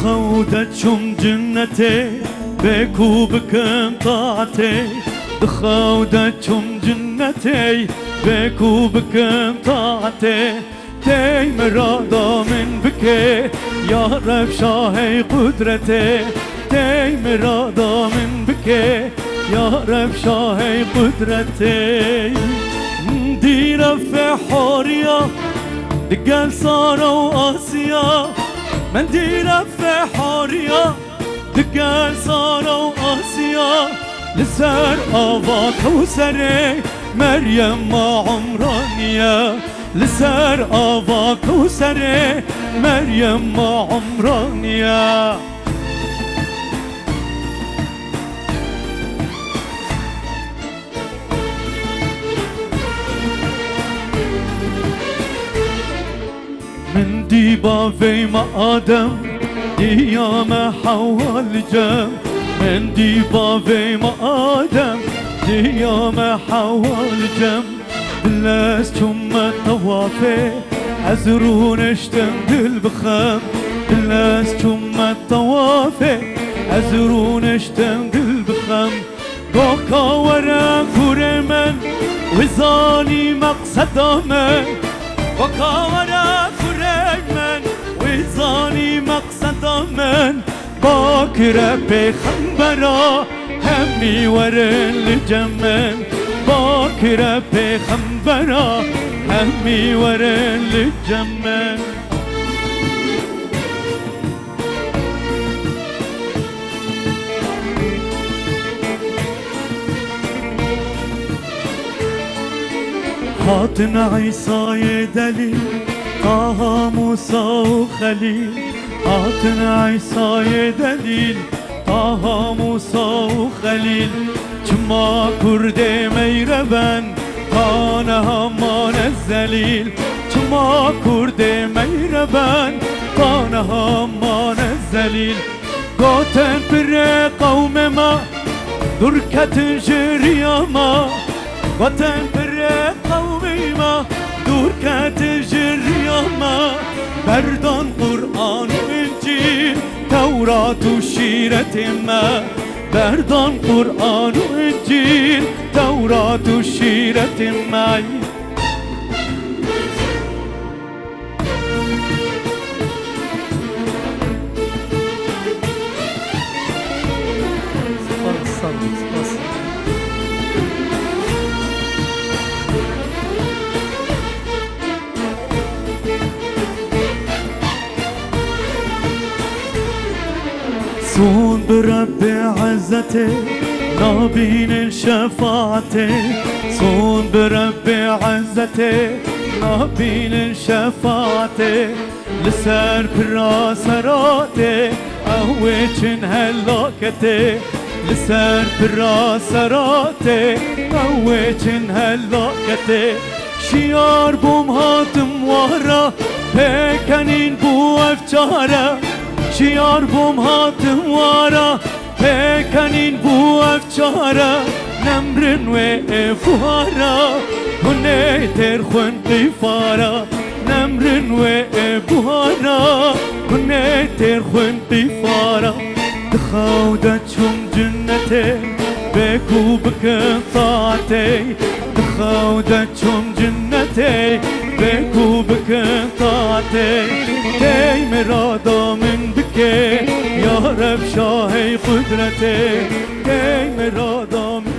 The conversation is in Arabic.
دخودتشم جنتي بكو بكم طاعتي دخودتشم جنتي بكو بكم طاعتي تي مرادا من بكي يا رب شاهي قدرتي تي مرادا من بكي يا رب شاهي قدرتي ديرة في حورية دقال صاروا آسيا من ديرة في حورية دقال صاروا آسيا لسر آبا كوسري مريم ما عمرانية لسر آبا كوسري مريم ما عمرانية من ديبا في ما آدم ديام حوا الجم من ديبا في ما آدم ديام حوا الجم بلاس ثم الطوافي عزرون اشتم دل بخم بلاس ثم الطوافي عزرون اشتم دل بخم قوكا ورا كرمن وزاني مقصد من قوكا ورا كرمن وزاني مقصد من باكر بخنبرا همي ورن لجمن باكر بخنبرا همي ورن لجمن هاتنا عيسى دليل طه موسى وخليل هاتنا عيسى دليل طه موسى وخليل جما كرد ميربن كان همان الزليل جما كرد ميربن كان همان الزليل قاتن بر قوم ما دركت جريما قاتن بر قوم ما دركت جريما بردان قرآن وإنجيل توراة وشيرة ما بردان قرآن وإنجيل توراة وشيرة معي صون برب عزتي نابين الشفاعتي صون برب عزتي نابين الشفاعتي لسر براسراتي اويچن هلاكتي لسر براسراتي اويچن هلاكتي شيار بوم هاتم وارا پکنین بو افچاره شیار بوم هاتم وارا پکنین بو افچاره نمرن و افوارا هنه ترخون قفارا نمرن و افوارا هنه ترخون قفارا دخودتشم جنتي بكو بكم طاعتي دخودتشم جنتي بكو بكم طاعتي تي مرادا من بكي يا رب شاهي قدرتي تي مرادا من